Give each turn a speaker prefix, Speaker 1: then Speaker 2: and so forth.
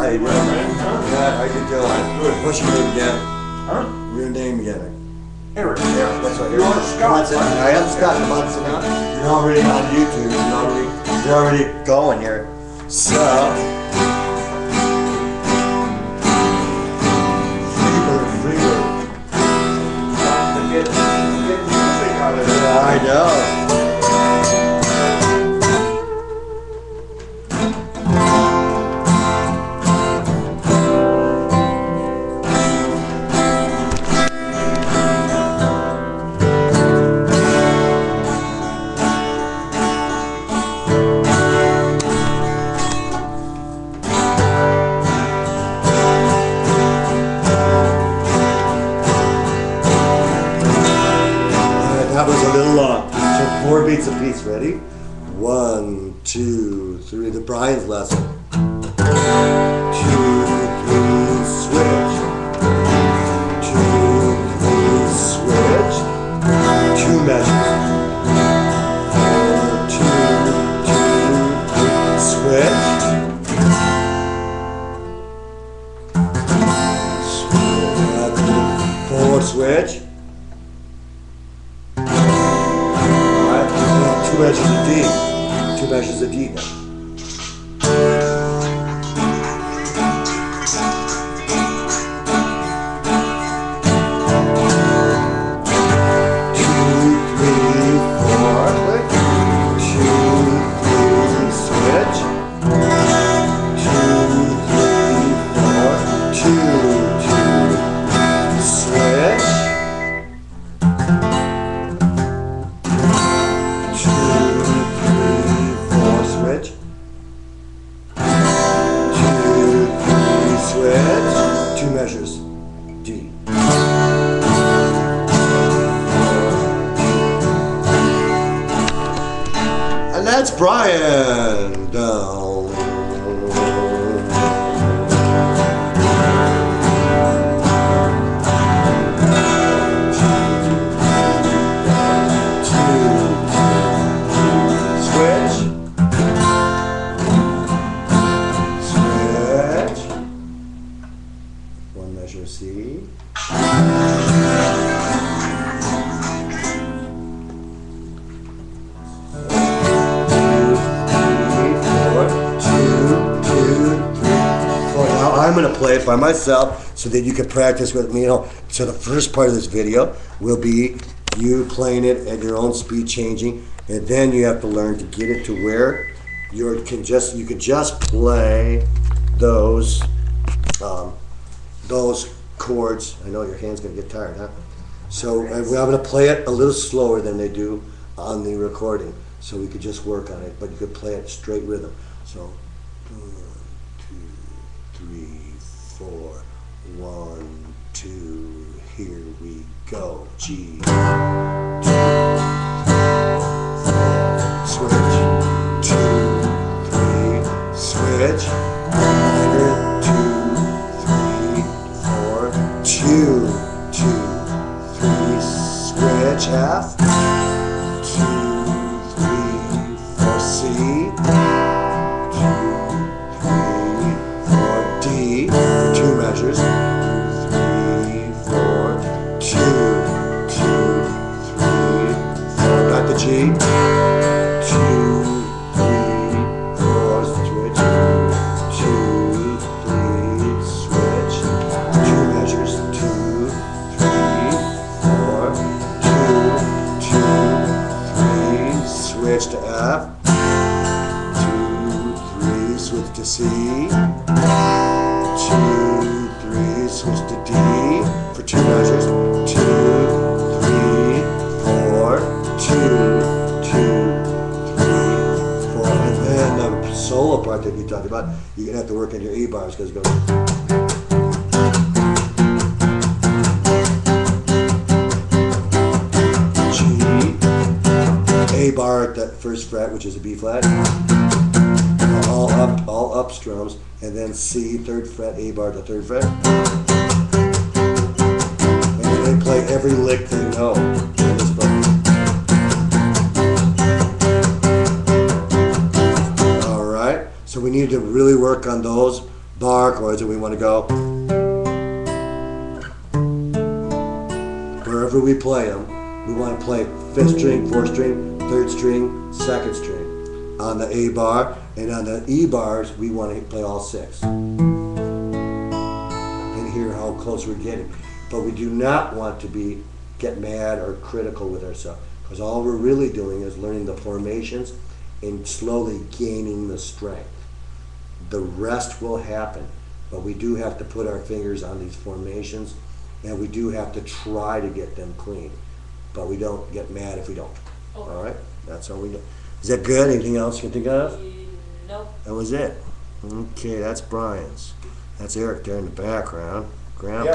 Speaker 1: Yeah, you did. Yeah, I can tell.
Speaker 2: Good.
Speaker 1: What's your name again?
Speaker 2: Huh?
Speaker 1: Your name again?
Speaker 2: Eric. Yeah.
Speaker 1: That's right.
Speaker 2: You are Scott.
Speaker 1: I am Scott. Come on, sit down. You're already on YouTube. You're already going here. So, Free Bird.
Speaker 2: To get music out of it.
Speaker 1: Yeah, I know. That was a little long. So 4 beats a piece. Ready? 1, 2, 3. The Brtian's lesson. 2, 3, switch. 2, 3, switch. 2 measures. 4, 2, 2, switch. Switch. 2 measures of D. 2 measures of D now. Measures D. And that's Brtian down. 1 measure C. 2, 3, 4. Now I'm going to play it by myself so that you can practice with me. So the first part of this video will be you playing it at your own speed, changing, and then you have to learn to get it to where you can just play those chords. I know your hand's going to get tired, huh? So I'm going to play it a little slower than they do on the recording, so we could just work on it, but you could play it straight rhythm. So 1, 2, 3, 4, 1, 2, here we go. G, 2, 3, switch, 2, 3, switch, minor, 2, 3, 4, 2, 2, 3, switch, half, 2, 3, 4, C, 2, 3, 4, D, for 2 measures, 3, 4, 2, 2, 3, 4, got the G, 2, 3, 4, switch, 2, 3, switch, 2 measures, 2, 3, 4, 2, 2, 3, switch to F, 2, 3, switch to C, 2, 3, switch to D, for 2 measures, 2, 3, 4, 2, 2, 3, 4, and then the solo part that you talked about, you're going to have to work on your E bars because it goes G, A bar at that first fret, which is a B flat, all up strums, and then C, 3rd fret, A bar to 3rd fret. And then they play every lick they know. Alright, so we need to really work on those bar chords. chords, and we want to go wherever we play them. We want to play 5th string, 4th string, 3rd string, 2nd string on the A bar, and on the E bars we want to play all 6. And hear how close we're getting. But we do not want to get mad or critical with ourselves, because all we're really doing is learning the formations and slowly gaining the strength. The rest will happen, but we do have to put our fingers on these formations, and we do have to try to get them clean, but we don't get mad if we don't.
Speaker 3: Okay.
Speaker 1: All right, that's all we do. Is that good? Anything else you can think of?
Speaker 3: Nope.
Speaker 1: That was it. Okay, that's Brian's. That's Eric there in the background. Grandpa.